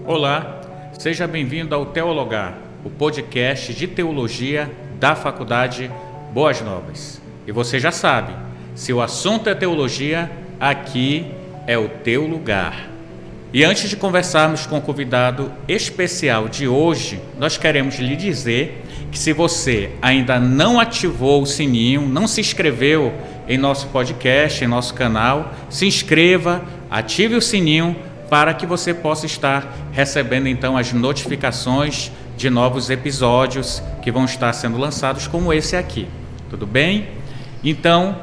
Olá, seja bem-vindo ao Teologar, o podcast de teologia da Faculdade Boas Novas. E você já sabe, se o assunto é teologia, aqui é o teu lugar. E antes de conversarmos com o convidado especial de hoje, nós queremos lhe dizer que se você ainda não ativou o sininho, não se inscreveu em nosso podcast, em nosso canal, se inscreva, ative o sininho para que você possa estar recebendo então as notificações de novos episódios que vão estar sendo lançados, como esse aqui. Tudo bem? Então,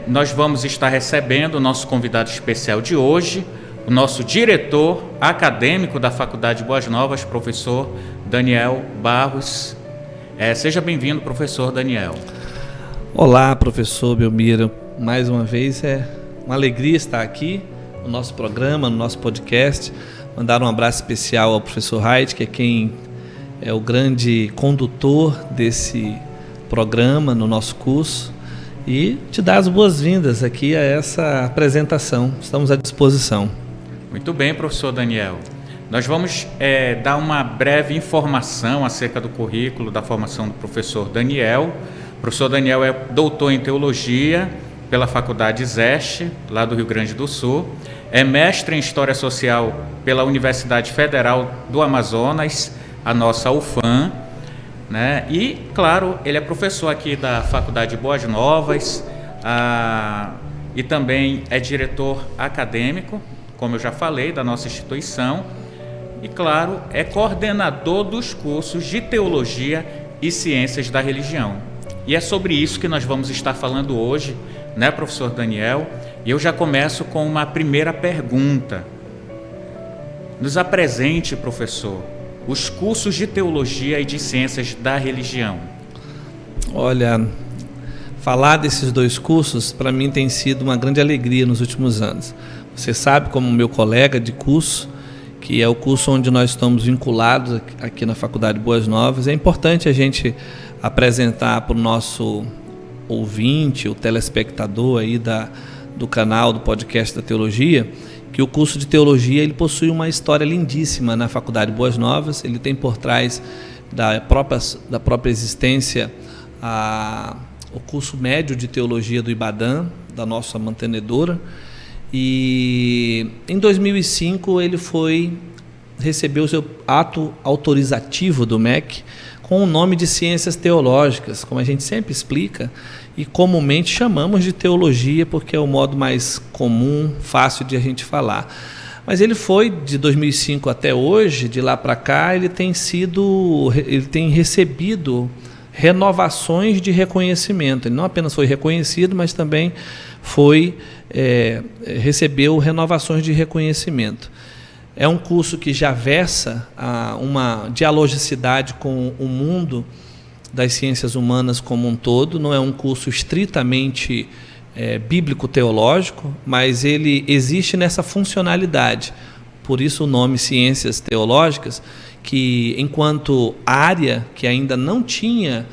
nós vamos estar recebendo o nosso convidado especial de hoje, o nosso diretor acadêmico da Faculdade Boas Novas, professor Daniel Barros. Seja bem-vindo, professor Daniel. Olá, professor Belmiro. Mais uma vez é uma alegria estar aqui no nosso programa, no nosso podcast. Mandar um abraço especial ao professor Haidt, que é quem é o grande condutor desse programa no nosso curso, e te dar as boas-vindas aqui a essa apresentação. Estamos à disposição. Muito bem, professor Daniel. Nós vamos dar uma breve informação acerca do currículo da formação do professor Daniel. O professor Daniel é doutor em teologia pela Faculdade ZEST, lá do Rio Grande do Sul. É mestre em História Social pela Universidade Federal do Amazonas, a nossa UFAM, né? E, claro, ele é professor aqui da Faculdade Boas Novas, e também é diretor acadêmico, como eu já falei, da nossa instituição. E, claro, é coordenador dos cursos de Teologia e Ciências da Religião. E é sobre isso que nós vamos estar falando hoje, né, professor Daniel? E eu já começo com uma primeira pergunta. Nos apresente, professor, os cursos de Teologia e de Ciências da Religião. Olha, falar desses dois cursos, para mim, tem sido uma grande alegria nos últimos anos. Você sabe, como meu colega de curso, que é o curso onde nós estamos vinculados aqui na Faculdade Boas Novas, é importante a gente apresentar para o nosso ouvinte, o telespectador aí do canal, do podcast da Teologia, que o curso de Teologia ele possui uma história lindíssima na Faculdade Boas Novas. Ele tem por trás da própria existência o curso médio de Teologia do Ibadã, da nossa mantenedora. E em 2005 ele recebeu o seu ato autorizativo do MEC com o nome de Ciências Teológicas, como a gente sempre explica, e comumente chamamos de teologia porque é o modo mais comum, fácil de a gente falar. Mas ele foi de 2005 até hoje, de lá para cá, ele tem recebido renovações de reconhecimento. Ele não apenas foi reconhecido, mas também recebeu renovações de reconhecimento. É um curso que já versa uma dialogicidade com o mundo das ciências humanas como um todo. Não é um curso estritamente bíblico-teológico, mas ele existe nessa funcionalidade. Por isso o nome Ciências Teológicas, que enquanto área que ainda não tinha,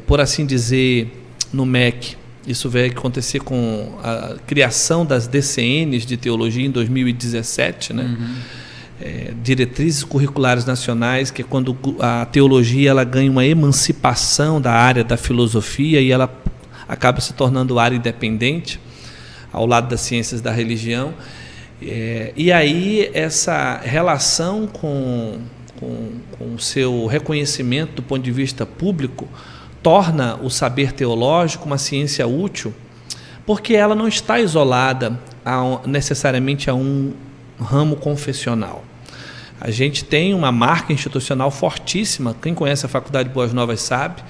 por assim dizer, no MEC, isso veio acontecer com a criação das DCNs de Teologia em 2017, né? Diretrizes Curriculares Nacionais, que é quando a teologia ela ganha uma emancipação da área da filosofia e ela acaba se tornando área independente, ao lado das ciências da religião. E aí essa relação com o seu reconhecimento do ponto de vista público torna o saber teológico uma ciência útil, porque ela não está isolada necessariamente a um ramo confessional. A gente tem uma marca institucional fortíssima, quem conhece a Faculdade Boas Novas sabe,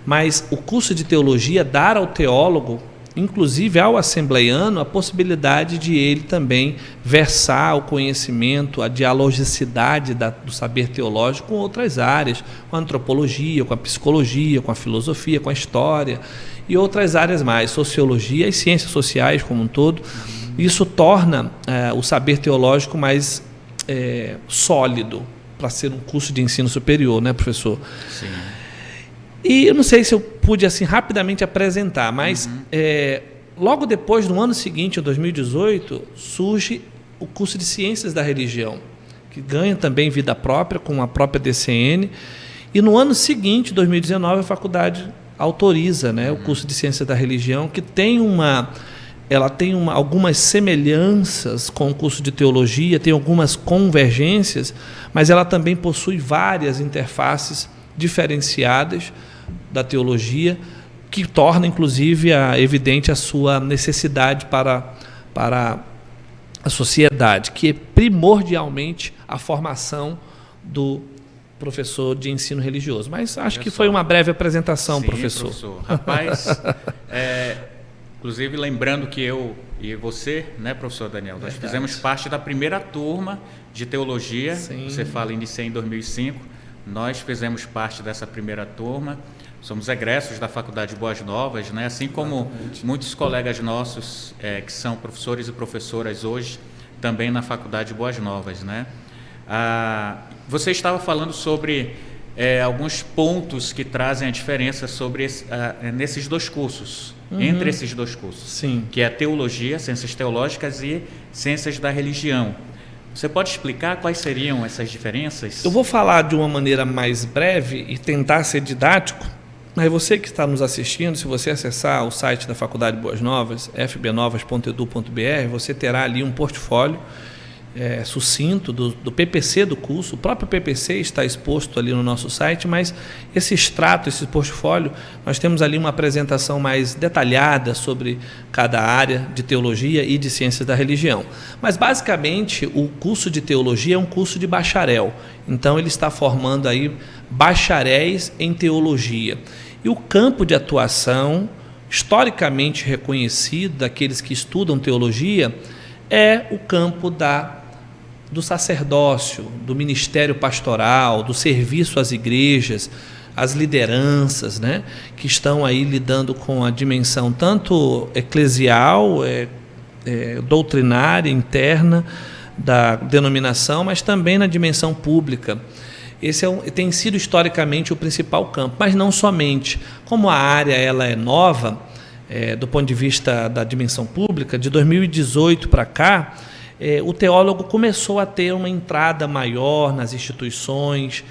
mas o curso de teologia dá ao teólogo, inclusive ao assembleiano, a possibilidade de ele também versar o conhecimento, a dialogicidade do saber teológico com outras áreas, com a antropologia, com a psicologia, com a filosofia, com a história e outras áreas mais, sociologia e ciências sociais como um todo. Isso torna o saber teológico mais sólido para ser um curso de ensino superior, né, professor? Sim. E eu não sei se eu pude assim rapidamente apresentar, mas logo depois, no ano seguinte, em 2018, surge o curso de Ciências da Religião, que ganha também vida própria com a própria DCN. E no ano seguinte, 2019, a faculdade autoriza, né, o curso de Ciência da Religião, que tem algumas semelhanças com o curso de Teologia, tem algumas convergências, mas ela também possui várias interfaces diferenciadas da teologia, que torna, inclusive, evidente a sua necessidade para a sociedade, que é primordialmente a formação do professor de ensino religioso. Mas acho que foi uma breve apresentação, sim, professor. Rapaz, inclusive lembrando que eu e você, né, professor Daniel, nós fizemos parte da primeira turma de teologia. Sim. Você fala, iniciei em 2005, nós fizemos parte dessa primeira turma. Somos egressos da Faculdade Boas Novas, né? Assim como muitos colegas nossos que são professores e professoras hoje, também na Faculdade Boas Novas, né? Você estava falando sobre alguns pontos que trazem a diferença sobre nesses dois cursos, entre esses dois cursos, sim, que é Teologia, Ciências Teológicas e Ciências da Religião. Você pode explicar quais seriam essas diferenças? Eu vou falar de uma maneira mais breve e tentar ser didático. Mas você que está nos assistindo, se você acessar o site da Faculdade Boas Novas, fbnovas.edu.br, você terá ali um portfólio sucinto do PPC do curso. O próprio PPC está exposto ali no nosso site, mas esse extrato, esse portfólio, nós temos ali uma apresentação mais detalhada sobre cada área de teologia e de ciências da religião. Mas, basicamente, o curso de teologia é um curso de bacharel. Então, ele está formando aí bacharéis em teologia. E o campo de atuação, historicamente reconhecido daqueles que estudam teologia, é o campo do sacerdócio, do ministério pastoral, do serviço às igrejas, às lideranças, né, que estão aí lidando com a dimensão tanto eclesial, doutrinária, interna da denominação, mas também na dimensão pública. Esse tem sido historicamente o principal campo, mas não somente. Como a área ela é nova, do ponto de vista da dimensão pública, de 2018 para cá, o teólogo começou a ter uma entrada maior nas instituições,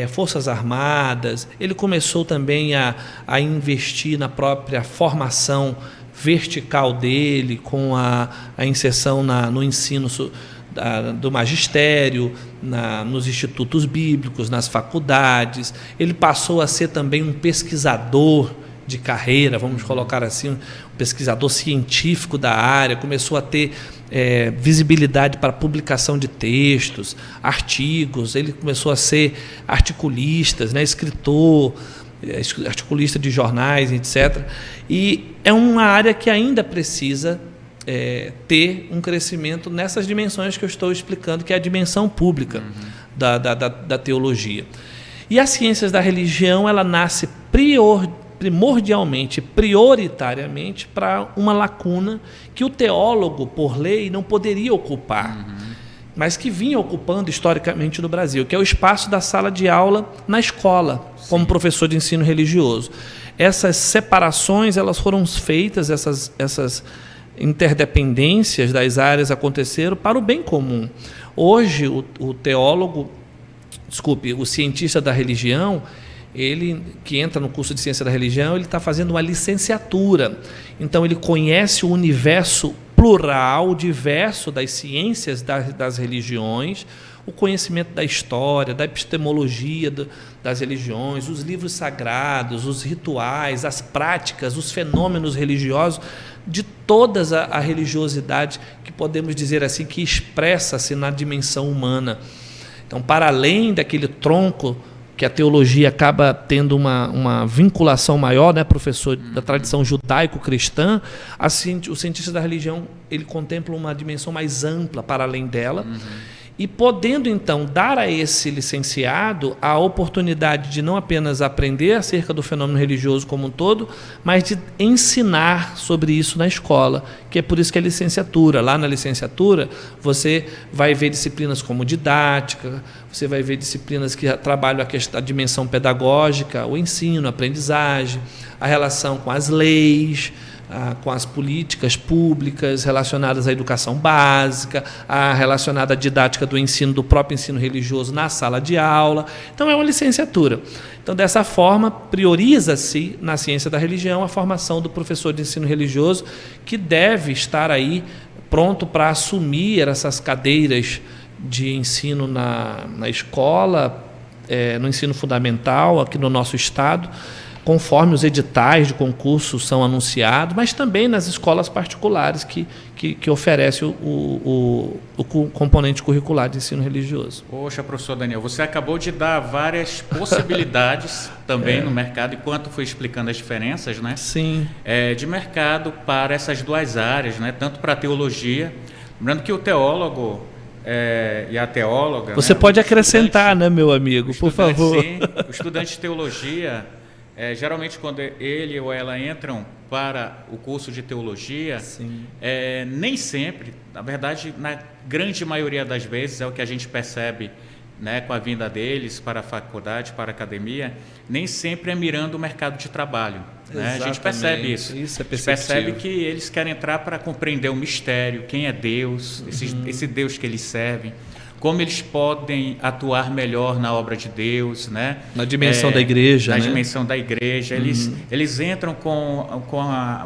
Forças Armadas. Ele começou também a investir na própria formação vertical dele, com a inserção no ensino do magistério, nos institutos bíblicos, nas faculdades. Ele passou a ser também um pesquisador de carreira, vamos colocar assim, um pesquisador científico da área, começou a ter visibilidade para publicação de textos, artigos. Ele começou a ser articulista, né, escritor, articulista de jornais, etc. E é uma área que ainda precisa ter um crescimento nessas dimensões que eu estou explicando, que é a dimensão pública da teologia. E as ciências da religião, ela nasce primordialmente, prioritariamente, para uma lacuna que o teólogo, por lei, não poderia ocupar, mas que vinha ocupando historicamente no Brasil, que é o espaço da sala de aula na escola, como professor de ensino religioso. Essas separações, elas foram feitas, essas interdependências das áreas aconteceram para o bem comum. Hoje, o cientista da religião, ele que entra no curso de Ciência da Religião, ele está fazendo uma licenciatura. Então, ele conhece o universo plural, diverso das ciências das religiões, o conhecimento da história, da epistemologia das religiões, os livros sagrados, os rituais, as práticas, os fenômenos religiosos, de toda a religiosidade que podemos dizer assim, que expressa-se na dimensão humana. Então, para além daquele tronco que a teologia acaba tendo uma vinculação maior, né, professor, da tradição judaico-cristã, o cientista da religião, ele contempla uma dimensão mais ampla para além dela, e podendo, então, dar a esse licenciado a oportunidade de não apenas aprender acerca do fenômeno religioso como um todo, mas de ensinar sobre isso na escola, que é por isso que é licenciatura. Lá na licenciatura, você vai ver disciplinas como didática, você vai ver disciplinas que trabalham a dimensão pedagógica, o ensino, a aprendizagem, a relação com as leis, com as políticas públicas relacionadas à educação básica, relacionada à didática do ensino, do próprio ensino religioso na sala de aula. Então, é uma licenciatura. Então, dessa forma, prioriza-se na ciência da religião a formação do professor de ensino religioso, que deve estar aí pronto para assumir essas cadeiras de ensino na escola, no ensino fundamental, aqui no nosso estado, conforme os editais de concurso são anunciados, mas também nas escolas particulares que oferecem o componente curricular de ensino religioso. Poxa, professor Daniel, você acabou de dar várias possibilidades também no mercado, enquanto foi explicando as diferenças, né? Sim. De mercado para essas duas áreas, né? Tanto para a teologia, lembrando que o teólogo e a teóloga... Você pode acrescentar, né, meu amigo, por favor. Sim, o estudante de teologia... geralmente, quando ele ou ela entram para o curso de teologia, nem sempre, na verdade, na grande maioria das vezes, é o que a gente percebe, né, com a vinda deles para a faculdade, para a academia, nem sempre é mirando o mercado de trabalho. Né? A gente percebe isso. Isso é a gente percebe que eles querem entrar para compreender o mistério, quem é Deus, esse Deus que eles servem, como eles podem atuar melhor na obra de Deus, né? Na dimensão da igreja. Na dimensão da igreja. Eles entram com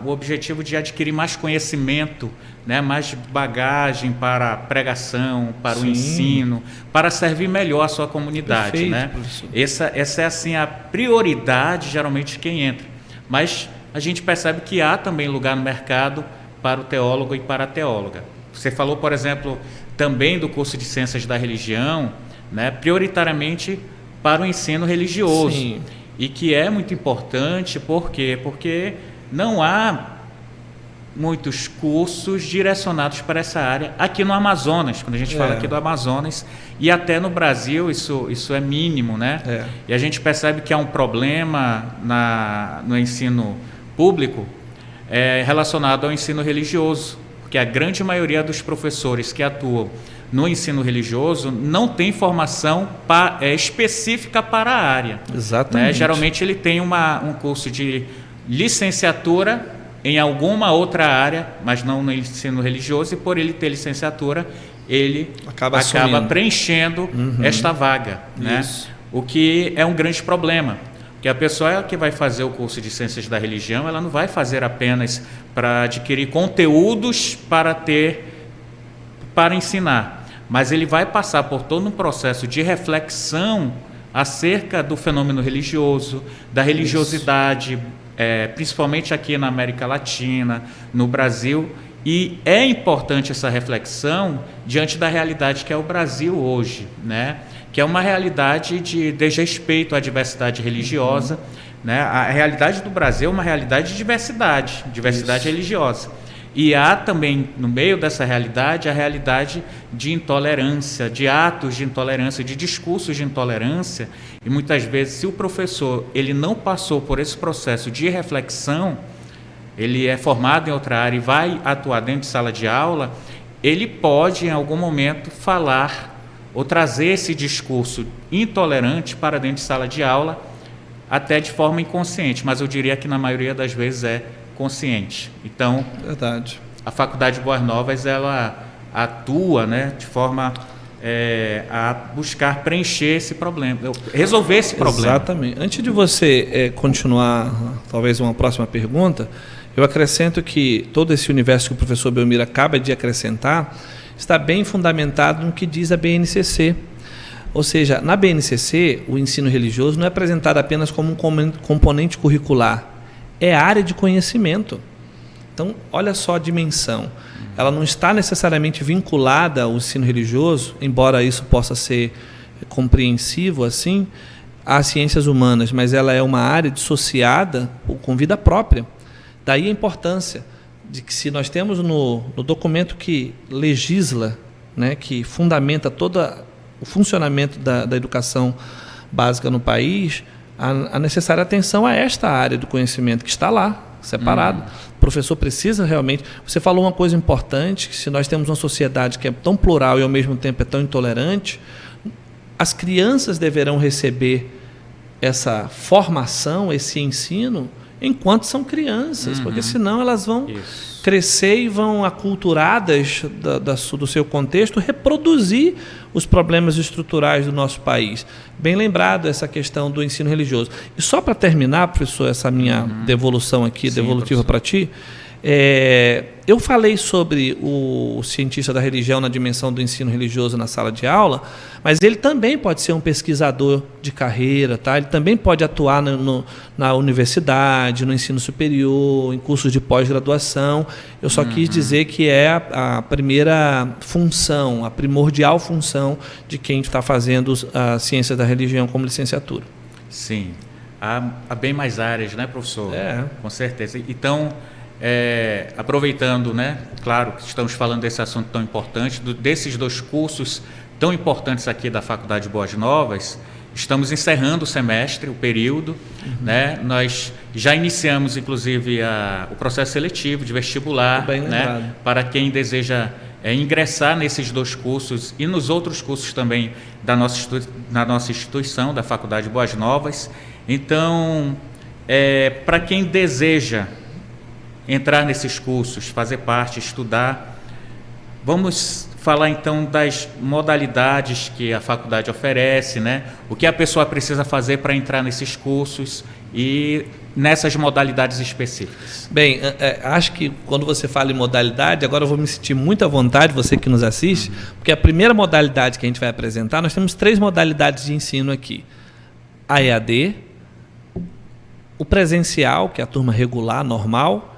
o objetivo de adquirir mais conhecimento, né? Mais bagagem para a pregação, para o ensino, para servir melhor a sua comunidade. Perfeito, né? Essa é assim, a prioridade, geralmente, de quem entra. Mas a gente percebe que há também lugar no mercado para o teólogo e para a teóloga. Você falou, por exemplo, também do curso de Ciências da Religião, né, prioritariamente para o ensino religioso. Sim. E que é muito importante, por quê? Porque não há muitos cursos direcionados para essa área aqui no Amazonas, quando a gente fala aqui do Amazonas, e até no Brasil isso é mínimo, né? E a gente percebe que há um problema no ensino público relacionado ao ensino religioso, porque a grande maioria dos professores que atuam no ensino religioso não tem formação específica para a área. Exatamente. Né? Geralmente ele tem um curso de licenciatura em alguma outra área, mas não no ensino religioso, e por ele ter licenciatura, ele acaba preenchendo esta vaga. Né? O que é um grande problema. Porque a pessoa que vai fazer o curso de Ciências da Religião, ela não vai fazer apenas para adquirir conteúdos para ensinar, mas ele vai passar por todo um processo de reflexão acerca do fenômeno religioso, da religiosidade, principalmente aqui na América Latina, no Brasil, e é importante essa reflexão diante da realidade que é o Brasil hoje, né? Que é uma realidade de desrespeito à diversidade religiosa. Né? A realidade do Brasil é uma realidade de diversidade religiosa. E há também, no meio dessa realidade, a realidade de intolerância, de atos de intolerância, de discursos de intolerância. E muitas vezes, se o professor ele não passou por esse processo de reflexão, ele é formado em outra área e vai atuar dentro de sala de aula, ele pode, em algum momento, falar ou trazer esse discurso intolerante para dentro de sala de aula, até de forma inconsciente, mas eu diria que na maioria das vezes é consciente. Então, verdade. A Faculdade de Boas Novas, ela atua, né, de forma a buscar preencher esse problema, resolver esse problema. Exatamente. Antes de você continuar, talvez uma próxima pergunta, eu acrescento que todo esse universo que o professor Belmiro acaba de acrescentar está bem fundamentado no que diz a BNCC. Ou seja, na BNCC, o ensino religioso não é apresentado apenas como um componente curricular, é área de conhecimento. Então, olha só a dimensão. Ela não está necessariamente vinculada ao ensino religioso, embora isso possa ser compreensivo assim, às ciências humanas, mas ela é uma área dissociada com vida própria. Daí a importância de que, se nós temos no documento que legisla, né, que fundamenta todo o funcionamento da educação básica no país, a necessária atenção a esta área do conhecimento que está lá, separado. O professor precisa realmente... Você falou uma coisa importante, que se nós temos uma sociedade que é tão plural e ao mesmo tempo é tão intolerante, as crianças deverão receber essa formação, esse ensino, enquanto são crianças, porque senão elas vão crescer e vão, aculturadas do seu contexto, reproduzir os problemas estruturais do nosso país. Bem lembrado essa questão do ensino religioso. E só para terminar, professor, essa minha devolução aqui, devolutiva para ti, eu falei sobre o cientista da religião na dimensão do ensino religioso na sala de aula, mas ele também pode ser um pesquisador de carreira, tá? Ele também pode atuar na universidade, no ensino superior, em cursos de pós-graduação. Eu só quis dizer que é a primeira função, a primordial função de quem está fazendo a ciência da religião como licenciatura. Sim, há bem mais áreas, né, professor? Com certeza. Então, aproveitando, né, claro que estamos falando desse assunto tão importante, desses 2 cursos tão importantes aqui da Faculdade Boas Novas, estamos encerrando o semestre, o período, né? Nós já iniciamos, inclusive, o processo seletivo de vestibular, né, para quem deseja ingressar nesses 2 cursos e nos outros cursos também da nossa instituição, da Faculdade Boas Novas. Então, para quem deseja entrar nesses cursos, fazer parte, estudar, vamos falar então das modalidades que a faculdade oferece, né? O que a pessoa precisa fazer para entrar nesses cursos e nessas modalidades específicas. Bem, acho que quando você fala em modalidade, agora eu vou me sentir muito à vontade, você que nos assiste, porque a primeira modalidade que a gente vai apresentar, nós temos 3 modalidades de ensino aqui. A EAD, o presencial, que é a turma regular, normal,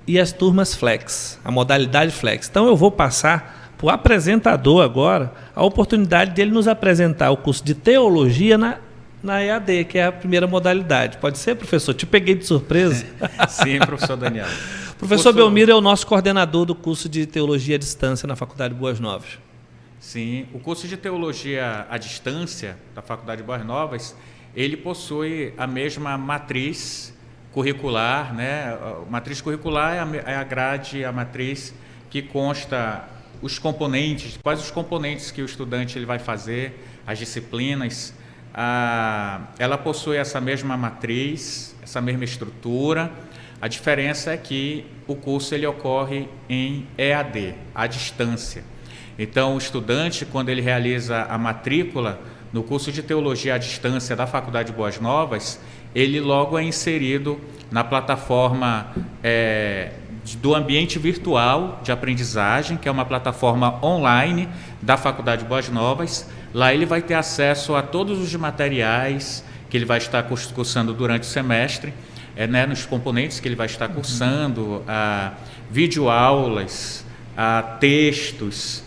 e as turmas flex, a modalidade flex. Então eu vou passar para o apresentador agora a oportunidade dele nos apresentar o curso de teologia na EAD, que é a primeira modalidade. Pode ser, professor? Te peguei de surpresa. Sim, professor Daniel. Professor Belmiro é o nosso coordenador do curso de teologia à distância na Faculdade Boas Novas. Sim, o curso de teologia à distância da Faculdade Boas Novas, ele possui a mesma matriz curricular, né? A matriz curricular é a grade, a matriz que consta os componentes, quais os componentes que o estudante ele vai fazer, as disciplinas. Ela possui essa mesma matriz, essa mesma estrutura. A diferença é que o curso ele ocorre em EAD, à distância. Então, o estudante, quando ele realiza a matrícula no curso de teologia à distância da Faculdade Boas Novas, ele logo é inserido na plataforma do ambiente virtual de aprendizagem, que é uma plataforma online da Faculdade Boas Novas. Lá ele vai ter acesso a todos os materiais que ele vai estar cursando durante o semestre, né, nos componentes que ele vai estar cursando, videoaulas, textos,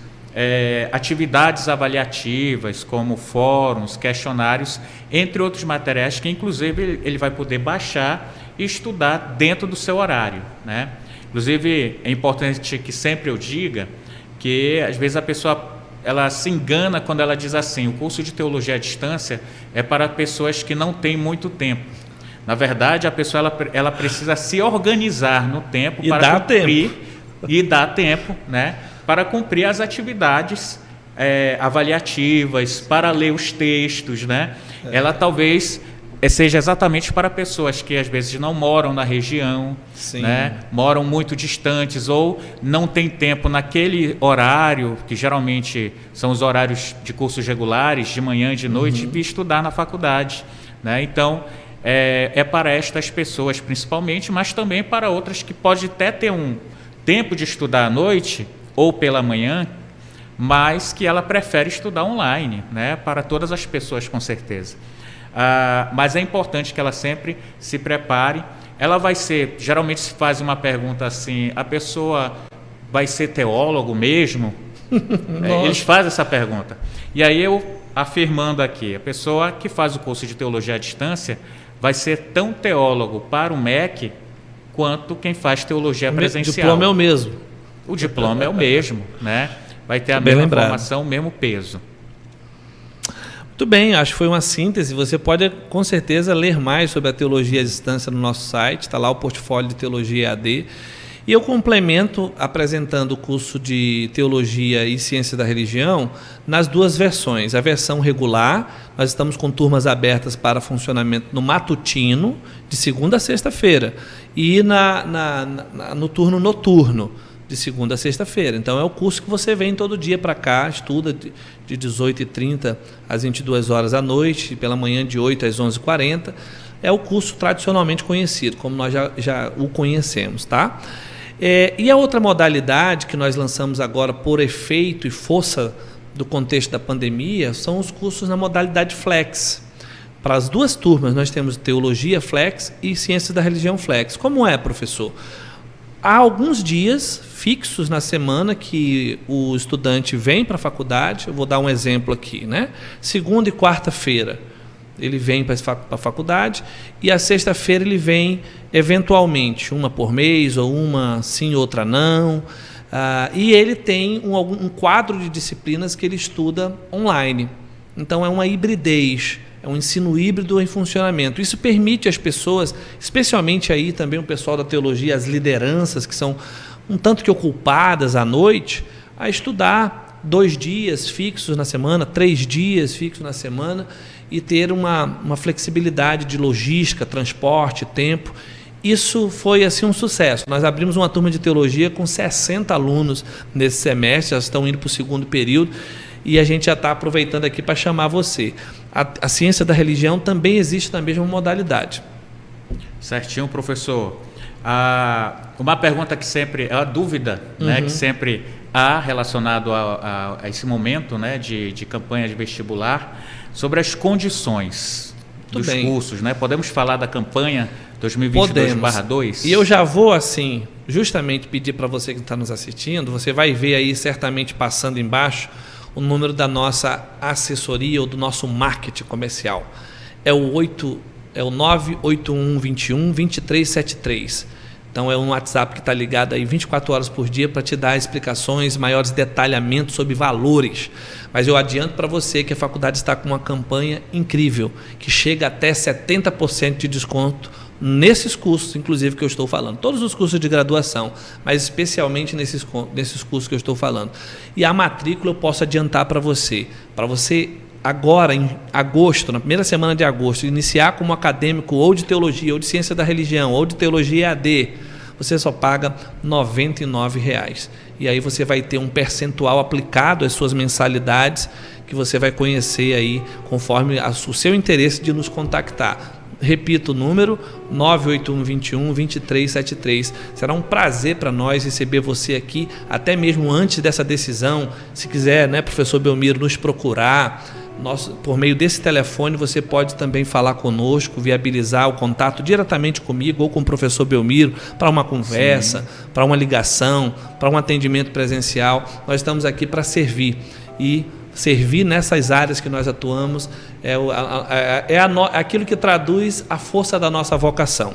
atividades avaliativas como fóruns, questionários, entre outros materiais que inclusive ele vai poder baixar e estudar dentro do seu horário, né? Inclusive é importante que sempre eu diga que às vezes a pessoa ela se engana quando ela diz assim: o curso de teologia à distância é para pessoas que não têm muito tempo. Na verdade, a pessoa ela precisa se organizar no tempo para cumprir e dar tempo, né, para cumprir as atividades avaliativas, para ler os textos, né? Ela talvez seja exatamente para pessoas que às vezes não moram na região, né? Moram muito distantes ou não têm tempo naquele horário, que geralmente são os horários de cursos regulares, de manhã e de noite, de estudar na faculdade, né? Então, é para estas pessoas principalmente, mas também para outras que pode até ter um tempo de estudar à noite ou pela manhã, mas que ela prefere estudar online, né? Para todas as pessoas, com certeza. Mas é importante que ela sempre se prepare. Ela vai ser, geralmente se faz uma pergunta assim: a pessoa vai ser teólogo mesmo? Eles fazem essa pergunta. E aí eu afirmando aqui, a pessoa que faz o curso de teologia à distância vai ser tão teólogo para o MEC quanto quem faz teologia presencial. O diploma é o mesmo. O diploma é o mesmo, né? Vai ter a mesma formação, o mesmo peso. Muito bem, acho que foi uma síntese. Você pode, com certeza, ler mais sobre a teologia à distância no nosso site. Está lá o portfólio de teologia EAD. E eu complemento apresentando o curso de Teologia e Ciência da Religião nas duas versões. A versão regular, nós estamos com turmas abertas para funcionamento no matutino, de segunda a sexta-feira, e no turno noturno, de segunda a sexta-feira. Então é o curso que você vem todo dia para cá, estuda de 18h30 às 22 horas à noite, e pela manhã de 8 às 11h40. É o curso tradicionalmente conhecido, como nós já o conhecemos, tá? E a outra modalidade que nós lançamos agora por efeito e força do contexto da pandemia são os cursos na modalidade Flex. Para as duas turmas nós temos Teologia Flex e Ciências da Religião Flex. Como é, professor? Há alguns dias fixos na semana que o estudante vem para a faculdade. Eu vou dar um exemplo aqui, né? Segunda e quarta-feira ele vem para a faculdade, e a sexta-feira ele vem eventualmente, uma por mês, ou uma sim, outra não. E ele tem um quadro de disciplinas que ele estuda online. Então é uma hibridez, é um ensino híbrido em funcionamento. Isso permite às pessoas, especialmente aí também o pessoal da teologia, as lideranças que são um tanto que ocupadas à noite, a estudar 2 dias fixos na semana, 3 dias fixos na semana, e ter uma flexibilidade de logística, transporte, tempo. Isso foi assim um sucesso. Nós abrimos uma turma de teologia com 60 alunos nesse semestre, já estão indo para o segundo período, e a gente já está aproveitando aqui para chamar você. A ciência da religião também existe na mesma modalidade. Certinho, professor. Uma pergunta que sempre, a dúvida, né, que sempre há relacionado a esse momento, né, de campanha de vestibular, sobre as condições dos cursos, né? Podemos falar da campanha 2022/2? E eu já vou, assim, justamente pedir para você que está nos assistindo, você vai ver aí certamente passando embaixo o número da nossa assessoria ou do nosso marketing comercial. É o 981212373. Então é um WhatsApp que está ligado aí 24 horas por dia para te dar explicações, maiores detalhamentos sobre valores. Mas eu adianto para você que a faculdade está com uma campanha incrível, que chega até 70% de desconto nesses cursos, inclusive, que eu estou falando. Todos os cursos de graduação, mas especialmente nesses cursos que eu estou falando. E a matrícula eu posso adiantar para você agora, em agosto, na primeira semana de agosto, iniciar como acadêmico ou de teologia, ou de ciência da religião, ou de teologia EAD, você só paga R$ 99,00. E aí você vai ter um percentual aplicado às suas mensalidades, que você vai conhecer aí conforme o seu interesse de nos contactar. Repito o número, 981212373. Será um prazer para nós receber você aqui, até mesmo antes dessa decisão. Se quiser, né, professor Belmiro, nos procurar, por meio desse telefone você pode também falar conosco, viabilizar o contato diretamente comigo ou com o professor Belmiro para uma conversa, para uma ligação, para um atendimento presencial. Nós estamos aqui para servir, e servir nessas áreas que nós atuamos é aquilo que traduz a força da nossa vocação.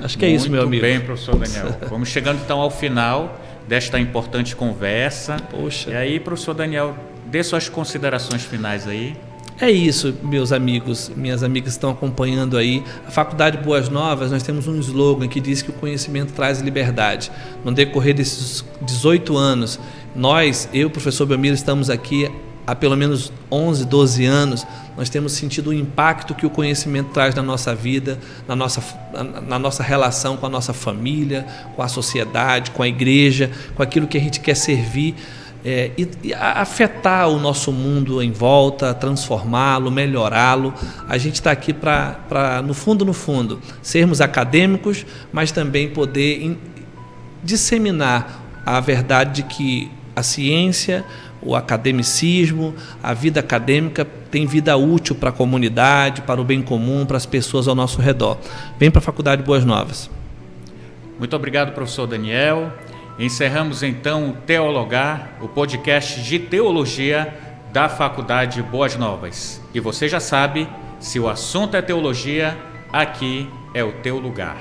Acho que é isso, meu amigo. Muito bem, professor Daniel. Vamos chegando então ao final desta importante conversa. Poxa. E aí, professor Daniel, dê suas considerações finais aí. É isso, meus amigos, minhas amigas que estão acompanhando aí. A Faculdade Boas Novas, nós temos um slogan que diz que o conhecimento traz liberdade. No decorrer desses 18 anos, eu e o professor Belmiro, estamos aqui há pelo menos 11, 12 anos, nós temos sentido o impacto que o conhecimento traz na nossa vida, na nossa relação com a nossa família, com a sociedade, com a igreja, com aquilo que a gente quer servir, e afetar o nosso mundo em volta, transformá-lo, melhorá-lo. A gente está aqui para, no fundo, sermos acadêmicos, mas também poder disseminar a verdade de que a ciência, o academicismo, a vida acadêmica tem vida útil para a comunidade, para o bem comum, para as pessoas ao nosso redor. Vem para a Faculdade Boas Novas. Muito obrigado, professor Daniel. Encerramos então o Teologar, o podcast de teologia da Faculdade Boas Novas. E você já sabe, se o assunto é teologia, aqui é o teu lugar.